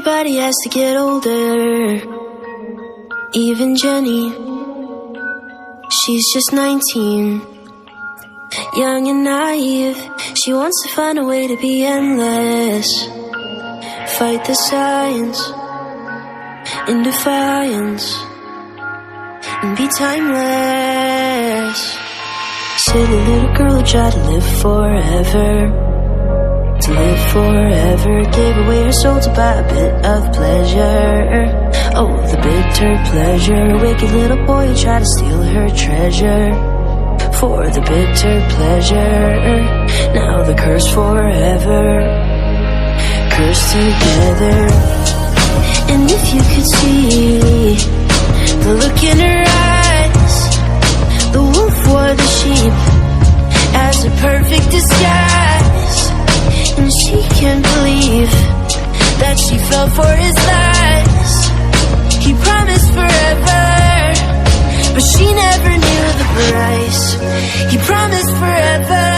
Everybody has to get older, even Jenny. She's just 19, young and naive. She wants to find a way to be endless, fight the science in defiance, and be timeless. Silly little girl who tried to live forever, to live forever, gave away her soul to buy a bit of pleasure. Oh, the bitter pleasure. Wicked little boy who tried to steal her treasure, for the bitter pleasure. Now the curse forever, cursed together. And if you could see the look in her eyes, the wolf wore the sheep as a perfect disguise. And she can't believe that she fell for his lies. He promised forever, but she never knew the price. He promised forever,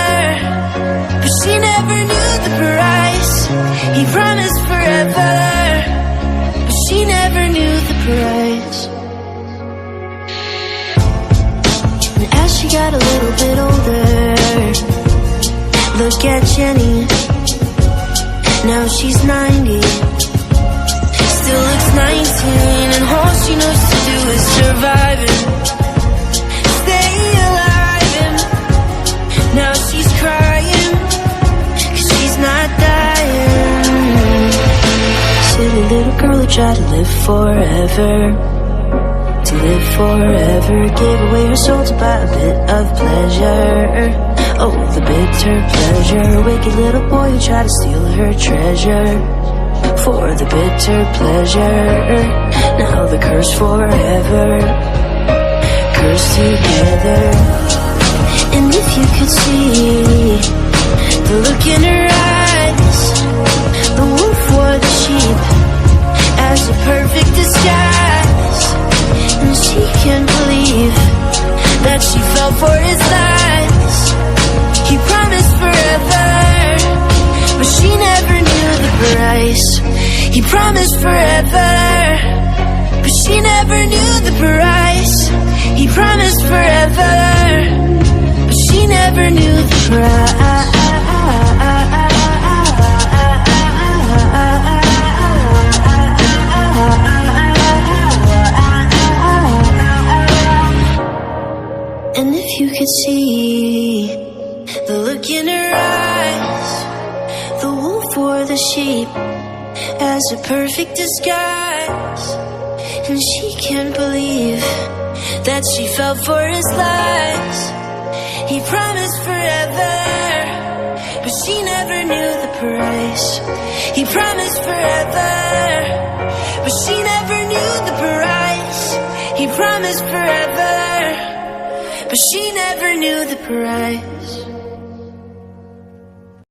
but she never knew the price. He promised forever, but she never knew the price. And as she got a little bit older, look at Jenny. Now she's 90, still looks 19, and all she knows to do is survive and stay alive. And now she's crying, 'cause she's not dying. Silly little girl who tried to live forever, to live forever, gave away her soul to buy a bit of pleasure. Oh, the bitter pleasure. Wicked little boy who tried to steal her treasure, for the bitter pleasure. Now the curse forever, cursed together. And if you could see the look in her eyes, the wolf wore the sheep as a perfect disguise. And she can't believe that she fell for his lies. He promised forever, but she never knew the price. He promised forever, but she never knew the price. He promised forever, but she never knew the price. And if you could see the look in her eyes, the wolf wore the sheep as a perfect disguise. And she can't believe that she fell for his lies. He promised forever, but she never knew the price. He promised forever, but she never knew the price. He promised forever, but she never knew the price.